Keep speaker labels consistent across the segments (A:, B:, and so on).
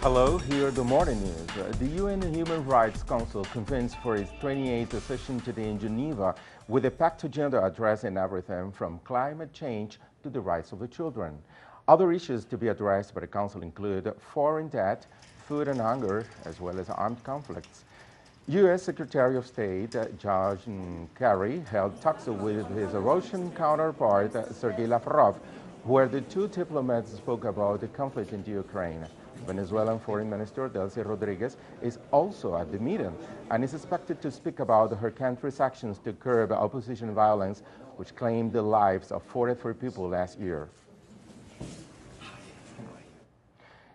A: Hello, here are the morning news. The UN Human Rights Council convenes for its 28th session today in Geneva with a packed agenda addressing everything from climate change to the rights of the children. Other issues to be addressed by the Council include foreign debt, food and hunger, as well as armed conflicts. U.S. Secretary of State John Kerry held talks with his Russian counterpart Sergei Lavrov, where the two diplomats spoke about the conflict in the Ukraine. Venezuelan Foreign Minister Delcy Rodriguez is also at the meeting and is expected to speak about her country's actions to curb opposition violence, which claimed the lives of 43 people last year.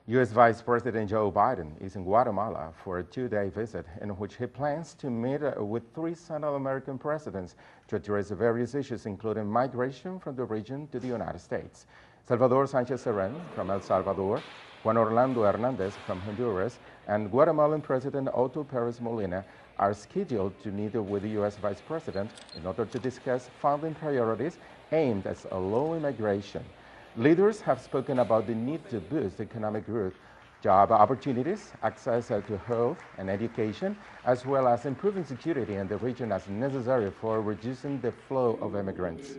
A: U.S. Vice President Joe Biden is in Guatemala for a two-day visit in which he plans to meet with three Central American presidents to address various issues, including migration from the region to the United States. Salvador Sánchez Serén from El Salvador, Juan Orlando Hernandez from Honduras, and Guatemalan President Otto Pérez Molina are scheduled to meet with the U.S. Vice President in order to discuss funding priorities aimed at low immigration. Leaders have spoken about the need to boost economic growth, job opportunities, access to health and education, as well as improving security in the region as necessary for reducing the flow of immigrants.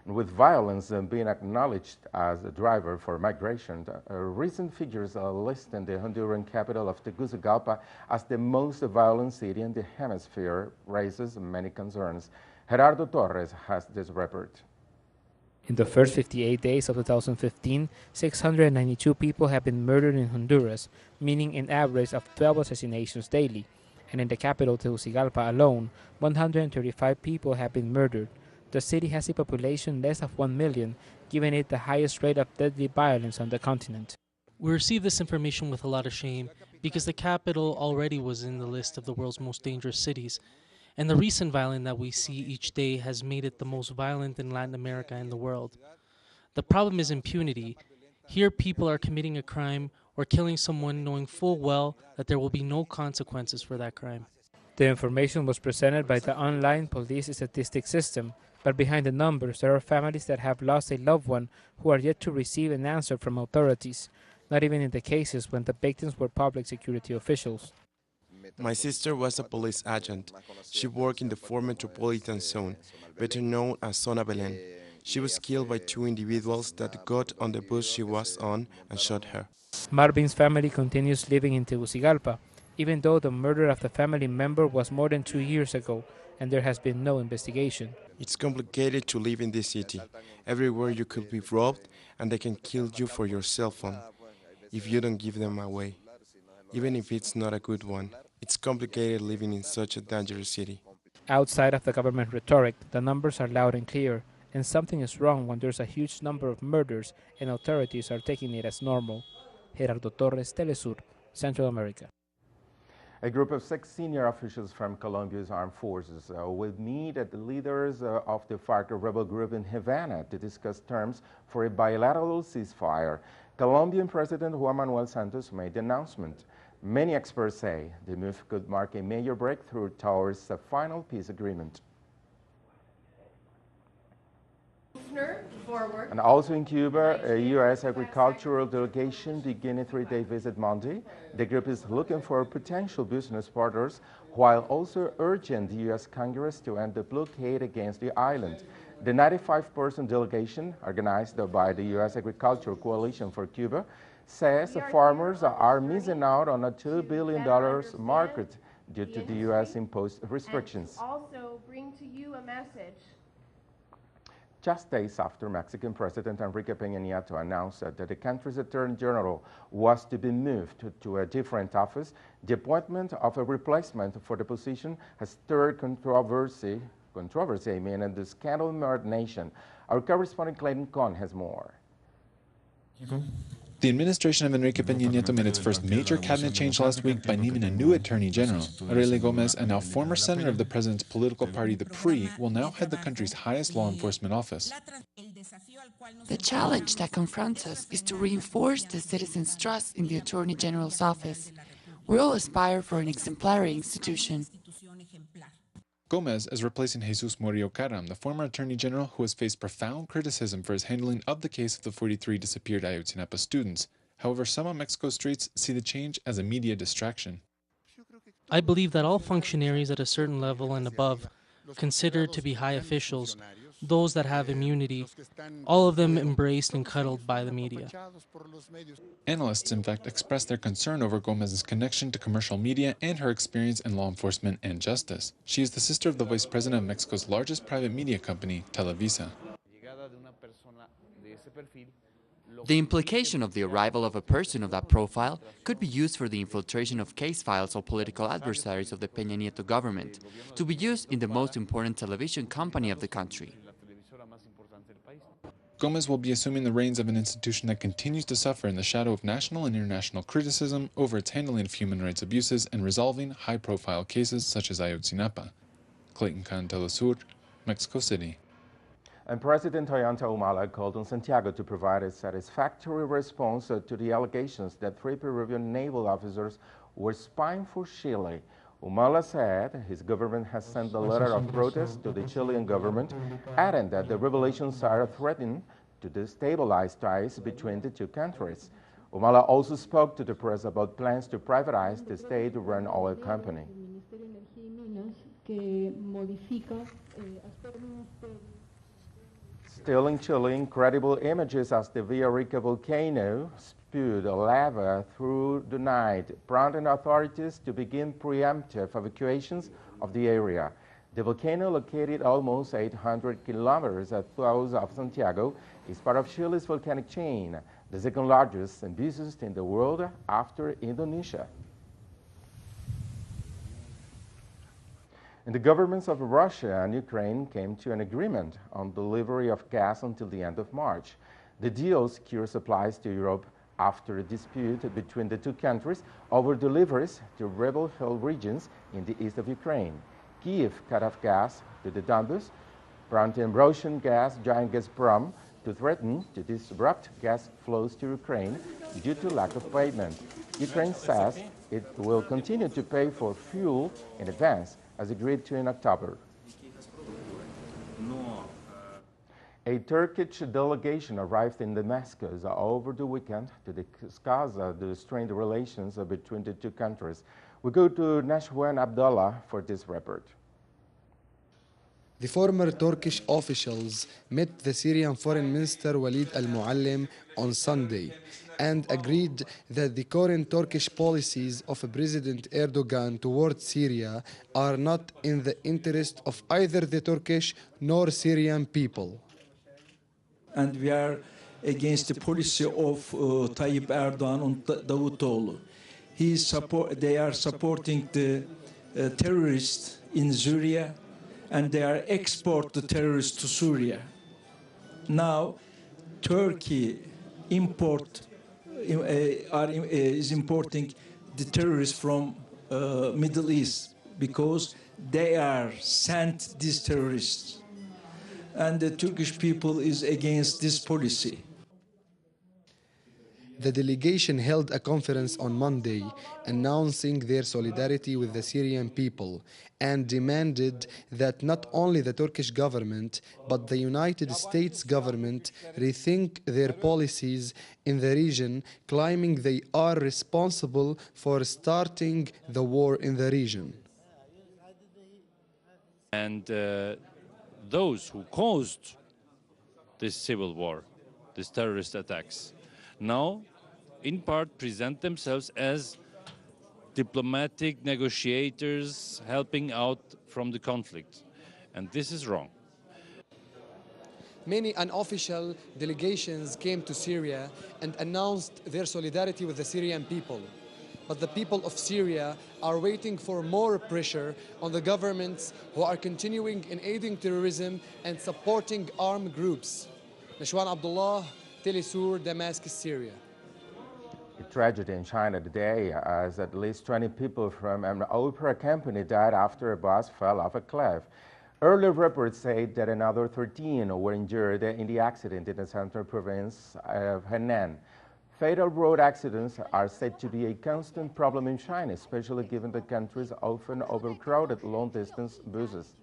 A: With violence being acknowledged as a driver for migration, recent figures are listing the Honduran capital of Tegucigalpa as the most violent city in the hemisphere raises many concerns. Gerardo Torres has this report.
B: In the first 58 days of 2015, 692 people have been murdered in Honduras, meaning an average of 12 assassinations daily. And in the capital, Tegucigalpa alone, 135 people have been murdered. The city has a population less of 1 million, giving it the highest rate of deadly violence on the continent.
C: We received this information with a lot of shame because the capital already was in the list of the world's most dangerous cities. And the recent violence that we see each day has made it the most violent in Latin America and the world. The problem is impunity. Here people are committing a crime or killing someone knowing full well that there will be no consequences for that crime.
B: The information was presented by the online police statistics system, but behind the numbers there are families that have lost a loved one who are yet to receive an answer from authorities, not even in the cases when the victims were public security officials.
D: My sister was a police agent. She worked in the 4 Metropolitan Zone, better known as Zona Belén. She was killed by two individuals that got on the bus she was on and shot her.
B: Marvin's family continues living in Tegucigalpa, even though the murder of the family member was more than 2 years ago and there has been no investigation.
D: It's complicated to live in this city. Everywhere you could be robbed and they can kill you for your cell phone if you don't give them away, even if it's not a good one. It's complicated living in such a dangerous city.
B: Outside of the government rhetoric, the numbers are loud and clear, and something is wrong when there's a huge number of murders and authorities are taking it as normal. Gerardo Torres, Telesur, Central America.
A: A group of 6 senior officials from Colombia's armed forces will meet at the leaders of the FARC rebel group in Havana to discuss terms for a bilateral ceasefire. Colombian President Juan Manuel Santos made the announcement. Many experts say the move could mark a major breakthrough towards a final peace agreement. And also in Cuba, a U.S. agricultural delegation began a 3-day visit Monday. The group is looking for potential business partners while also urging the U.S. Congress to end the blockade against the island. The 95-person delegation, organized by the U.S. Agricultural Coalition for Cuba, says the farmers are missing out on a $2 billion market due to the U.S. imposed restrictions.
E: And also bring to you a message.
A: Just days after Mexican President Enrique Peña Nieto announced that the country's Attorney General was to be moved to a different office, the appointment of a replacement for the position has stirred controversy in the scandal-marred nation. Our correspondent Clayton Cohn has more.
F: The administration of Enrique Peña Nieto made its first major cabinet change last week by naming a new Attorney General. Aurelia Gomez, a now former senator of the president's political party, the PRI, will now head the country's highest law enforcement office.
G: The challenge that confronts us is to reinforce the citizens' trust in the Attorney General's office. We all aspire for an exemplary institution.
F: Gomez is replacing Jesus Murillo Karam, the former Attorney General who has faced profound criticism for his handling of the case of the 43 disappeared Ayotzinapa students. However, some on Mexico's streets see the change as a media distraction.
C: I believe that all functionaries at a certain level and above, considered to be high officials, those that have immunity, all of them embraced and cuddled by the media.
F: Analysts, in fact, expressed their concern over Gomez's connection to commercial media and her experience in law enforcement and justice. She is the sister of the vice president of Mexico's largest private media company, Televisa.
H: The implication of the arrival of a person of that profile could be used for the infiltration of case files of political adversaries of the Peña Nieto government, to be used in the most important television company of the country.
F: Gomez will be assuming the reins of an institution that continues to suffer in the shadow of national and international criticism over its handling of human rights abuses and resolving high-profile cases such as Ayotzinapa. Clayton Khan, Telesur, Mexico City.
A: And President Ollanta Humala called on Santiago to provide a satisfactory response to the allegations that 3 Peruvian naval officers were spying for Chile. Humala said his government has sent a letter of protest to the Chilean government, adding that the revelations are threatening to destabilize ties between the two countries. Humala also spoke to the press about plans to privatize the state-run oil company. Still in Chile, incredible images as the Villarrica volcano spewed lava through the night, prompting authorities to begin preemptive evacuations of the area. The volcano, located almost 800 kilometers south of Santiago, is part of Chile's volcanic chain, the second largest and busiest in the world after Indonesia. And the governments of Russia and Ukraine came to an agreement on delivery of gas until the end of March. The deal secures supplies to Europe after a dispute between the two countries over deliveries to rebel-held regions in the east of Ukraine. Kiev cut off gas to the Donbas, prompting Russian gas giant Gazprom to threaten to disrupt gas flows to Ukraine due to lack of payment. Ukraine says it will continue to pay for fuel in advance, as agreed to in October. A Turkish delegation arrived in Damascus over the weekend to discuss the strained relations between the two countries. We go to Nashwan Abdullah for this report.
I: The former Turkish officials met the Syrian Foreign Minister Walid al-Muallim on Sunday and agreed that the current Turkish policies of President Erdogan towards Syria are not in the interest of either the Turkish nor Syrian people.
J: And we are against the policy of Tayyip Erdogan and Davutoğlu. They are supporting the terrorists in Syria, and they are export the terrorists to Syria. Now, Turkey is importing the terrorists from Middle East because they are sent these terrorists, and the Turkish people is against this policy.
I: The delegation held a conference on Monday announcing their solidarity with the Syrian people and demanded that not only the Turkish government but the United States government rethink their policies in the region, claiming they are responsible for starting the war in the region.
K: And those who caused this civil war, these terrorist attacks, now in part present themselves as diplomatic negotiators helping out from the conflict. And this is wrong.
I: Many unofficial delegations came to Syria and announced their solidarity with the Syrian people. But the people of Syria are waiting for more pressure on the governments who are continuing in aiding terrorism and supporting armed groups. Nashwan Abdullah, Telesur, Damascus, Syria.
A: A tragedy in China today, as at least 20 people from an opera company died after a bus fell off a cliff. Earlier reports say that another 13 were injured in the accident in the central province of Henan. Fatal road accidents are said to be a constant problem in China, especially given the country's often overcrowded long-distance buses.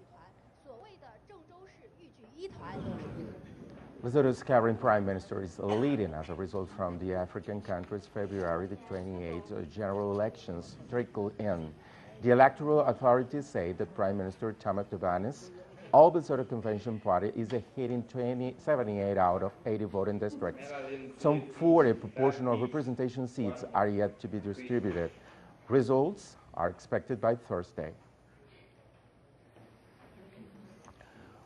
A: Lesotho's current prime minister is leading as a result from the African country's February the 28th general elections trickle in. The electoral authorities say that Prime Minister Tamak Tabani's All Lesotho Convention Party is ahead in 78 out of 80 voting districts. Some 40 proportional representation seats are yet to be distributed. Results are expected by Thursday.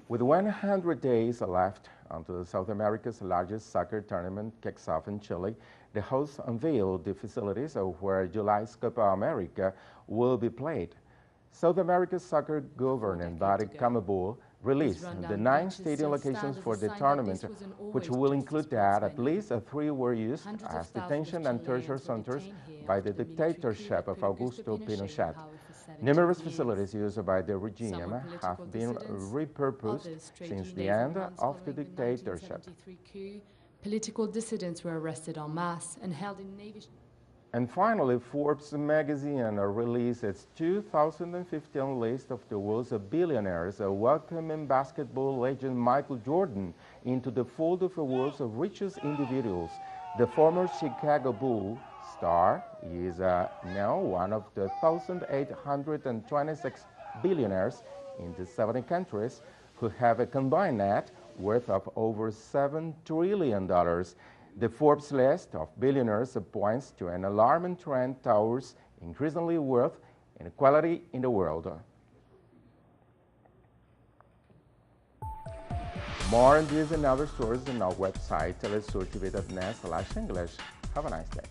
A: With 100 days left until South America's largest soccer tournament kicks off in Chile, the hosts unveiled the facilities where July's Copa America will be played. South America's soccer governing body, CONMEBOL, released the 9 stadium locations for the tournament, which will include that at least 3 were used as detention and torture centers by the dictatorship of Augusto Pinochet. Numerous facilities used by the regime have been repurposed since the end of the dictatorship.
L: Political dissidents were arrested en masse and held in Navy.
A: And finally, Forbes magazine released its 2015 list of the world's billionaires, welcoming basketball legend Michael Jordan into the fold of the world's richest individuals. The former Chicago Bull star is now one of the 1,826 billionaires in the 70 countries who have a combined net worth of over $7 trillion. The Forbes list of billionaires points to an alarming trend towards increasingly wealth inequality in the world. More on these and other stories on our website, telesurtv.net/English. Have a nice day.